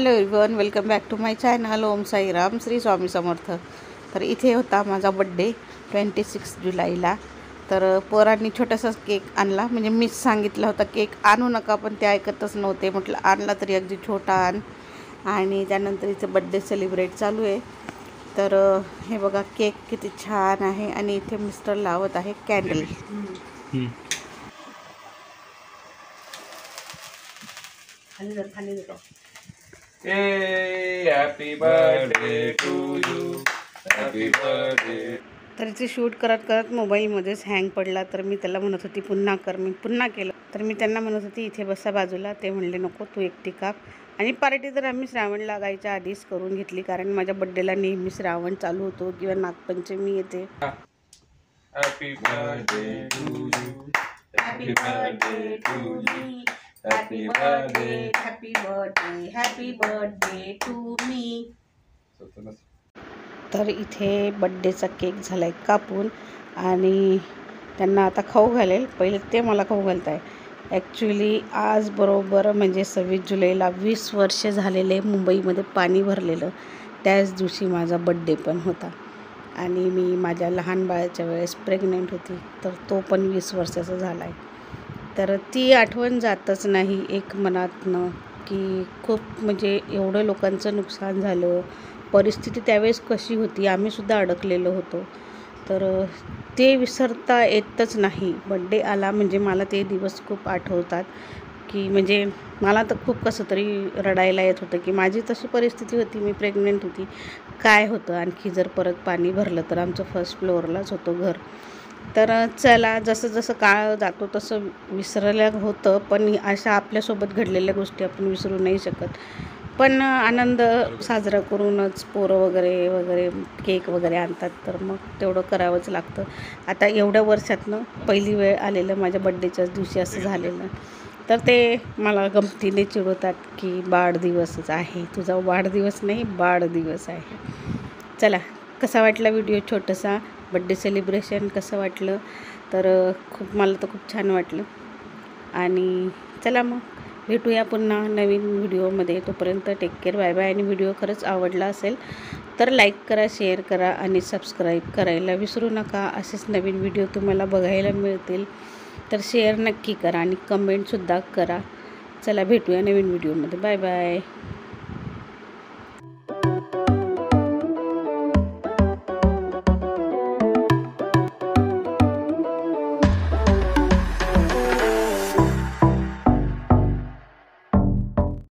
Hello everyone, welcome back to my channel. Om Sairam, Shri Swami Samarth. तर इथे होता माझा बड्डे 26 जुलैला. तर पोरांनी छोटासा केक आणला, म्हणजे मीच सांगितलं होतं केक आणू नका, पण ते ऐकतच नव्हते. म्हटलं आणला तरी अगदी छोटा आण. आणि त्यानंतर इथे बड्डे सेलिब्रेट चालू आहे. तर हे बघा केक किती छान आहे. आणि इथे मिस्टर लावत आहे कॅन्डल. खाली देतो. Happy birthday to you, happy birthday. तर ते शूट करत करत मोबाईलमध्येच हँग पडला. तर मी त्याला म्हणत होती पुन्हा कर, मी पुन्हा केलं. तर मी त्यांना म्हणत होती इथे बसा बाजूला. ते म्हणले नको, तू एकटी काप. आणि पार्टी तर आम्ही श्रावण लागायच्या आधीच करून घेतली, कारण माझ्या बड्डेला नेहमी श्रावण चालू होतो किंवा नागपंचमी येते. Happy birthday to you, happy birthday to you, happy birthday, happy birthday, happy birthday to me. तर इथे बड्डेचा केक झाला आहे कापून आणि त्यांना आता खाऊ घालेल. पहिले ते मला खाऊ घालत आहे. ॲक्च्युली आज बरोबर म्हणजे 26 जुलैला 20 वर्ष झालेले मुंबईमध्ये पाणी भरलेलं. त्याच दिवशी माझा बड्डे पण होता आणि मी माझ्या लहान बाळाच्या वेळेस प्रेग्नेंट होती. तर तो पण 20 वर्षाचा झाला आहे. तर ती आठवण जातच नाही एक मनातनं, की खूप म्हणजे एवढं लोकांचं नुकसान झालं. परिस्थिती त्यावेळेस कशी होती, आम्हीसुद्धा अडकलेलो होतो. तर ते विसरता येतच नाही. बड्डे आला म्हणजे मला ते दिवस खूप आठवतात, की म्हणजे मला तर खूप कसं तरी रडायला येत होतं, की माझी तशी परिस्थिती होती. मी प्रेग्नेंट होती. काय होतं आणखी जर परत पाणी भरलं तर. आमचं फर्स्ट फ्लोअरलाच होतं घर. तर चला, जसं जसं काळ जातो तसं विसरलं होतं, पण अशा आपल्यासोबत घडलेल्या गोष्टी आपण विसरू नाही शकत. पण आनंद साजरा करूनच पोरं वगैरे वगैरे केक वगैरे आणतात, तर मग तेवढं करावंच लागतं. आता एवढ्या वर्षातनं पहिली वेळ आलेलं माझ्या बड्डेच्याच दिवशी असं झालेलं. तर ते मला गमतीने चिडवतात, की वाढदिवसच आहे तुझा, वाढदिवस नाही वाढदिवस आहे. चला, कसा वाटला व्हिडिओ छोटासा बड्डे सेलिब्रेशन कसं वाटलं? तर मला तर खूप छान वाटलं. आणि चला मग भेटूया पुन्हा नवीन व्हिडिओमध्ये. तोपर्यंत टेक केअर, बाय बाय. आणि व्हिडिओ खरंच आवडला असेल तर लाईक करा, शेअर करा आणि सबस्क्राईब करायला विसरू नका. असेच नवीन व्हिडिओ तुम्हाला बघायला मिळतील. तर शेअर नक्की करा आणि कमेंटसुद्धा करा. चला भेटूया नवीन व्हिडिओमध्ये. Bye bye.